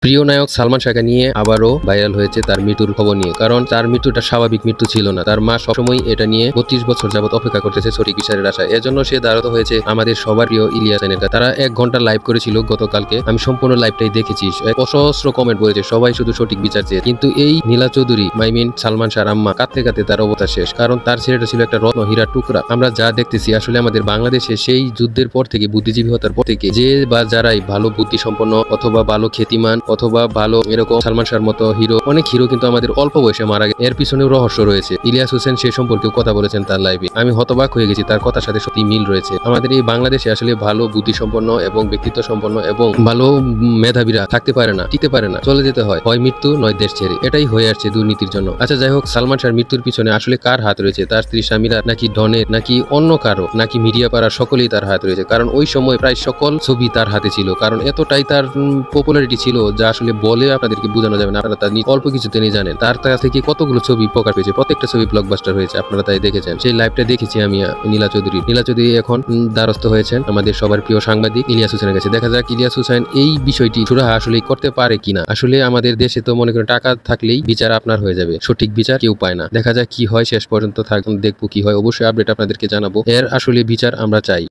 প্রিয় নায়ক সালমান শাহকে নিয়ে আবারও ভাইরাল হয়েছে তার মৃত্যুর খবর নিয়ে। কারণ তার মৃত্যুটা স্বাভাবিক মৃত্যু ছিল না। তার মা সবসময় এটা নিয়ে ৩২ বছর যাবত অপেক্ষা করতেছে সঠিক বিচারের আশায়। এজন্য সে দ্বারস্থ হয়েছে আমাদের সবার প্রিয় ইলিয়াস হোসেনের কাছে। তারা ১ ঘন্টা লাইভ করেছিল গতকালকে। আমি সম্পূর্ণ লাইভটাই দেখেছি। অসহস্র কমেন্ট বলেছে, সবাই শুধু সঠিক বিচার চেয়ে। কিন্তু এই নীলা চৌধুরী মাইমিন সালমান শাহর আম্মা কাঁদতে কাঁদতে তার অবস্থা শেষ। কারণ তার ছেলেটা ছিল একটা রত্ন হীরার টুকরা। আমরা যা দেখতেছি আসলে আমাদের বাংলাদেশে সেই যুদ্ধের পর থেকে, বুদ্ধিজীবী হত্যার পর থেকে যে বা যারাই ভালো বুদ্ধি সম্পন্ন অথবা ভালো খ্যাতিমান অথবা ভালো এরকম সালমান শাহর মতো হিরো, অনেক হিরো কিন্তু আমাদের অল্প বয়সে মারা গেছে। এর পিছনেও রহস্য রয়েছে। ইলিয়াস হোসেন সে সম্পর্কেও কথা বলেছেন তার লাইভে। আমি হতবাক হয়ে গেছি, তার কথার সাথে সত্যি মিল রয়েছে। আমাদের এই বাংলাদেশে আসলে ভালো বুদ্ধি সম্পন্ন এবং ব্যক্তিত্ব সম্পন্ন এবং ভালো মেধাবীরা থাকতে পারে না, টিকতে পারে না, চলে যেতে হয় মৃত্যু নয় দেশ ছেড়ে। এটাই হয়ে আসছে দুর্নীতির জন্য। আচ্ছা যাই হোক, সালমান শাহর মৃত্যুর পিছনে আসলে কার হাত রয়েছে? তার স্ত্রী স্বামীরা, নাকি ডনের, নাকি অন্য কারো, নাকি মিডিয়া পাড়ার সকলেই তার হাত রয়েছে? কারণ ওই সময় প্রায় সকল ছবি তার হাতে ছিল। কারণ এতটাই তার পপুলারিটি ছিল যা আসলে বলে আপনাদেরকে বোঝানো যাবে না। আপনারা তার অল্প কিছুতে নিয়ে জানেন। তার থেকে কতগুলো ছবি প্রকাশ পেয়েছে, প্রত্যেকটা ছবি ব্লকবাস্টার হয়েছে। আপনারা তাই দেখেছেন। সেই লাইভটা দেখেছি আমি নীলা চৌধুরী এখন দ্বারস্থ হয়েছেন আমাদের সবার প্রিয় সাংবাদিক ইলিয়াস হোসেনের কাছে। দেখা যাক ইলিয়াস হোসেন এই বিষয়টি সুরাহা আসলে করতে পারে কিনা। আসলে আমাদের দেশে তো মনে করেন টাকা থাকলেই বিচার আপনার হয়ে যাবে, সঠিক বিচার কেউ পায় না। দেখা যাক কি হয়, শেষ পর্যন্ত দেখবো কি হয়। অবশ্যই আপডেট আপনাদেরকে জানাবো। এর আসলে বিচার আমরা চাই।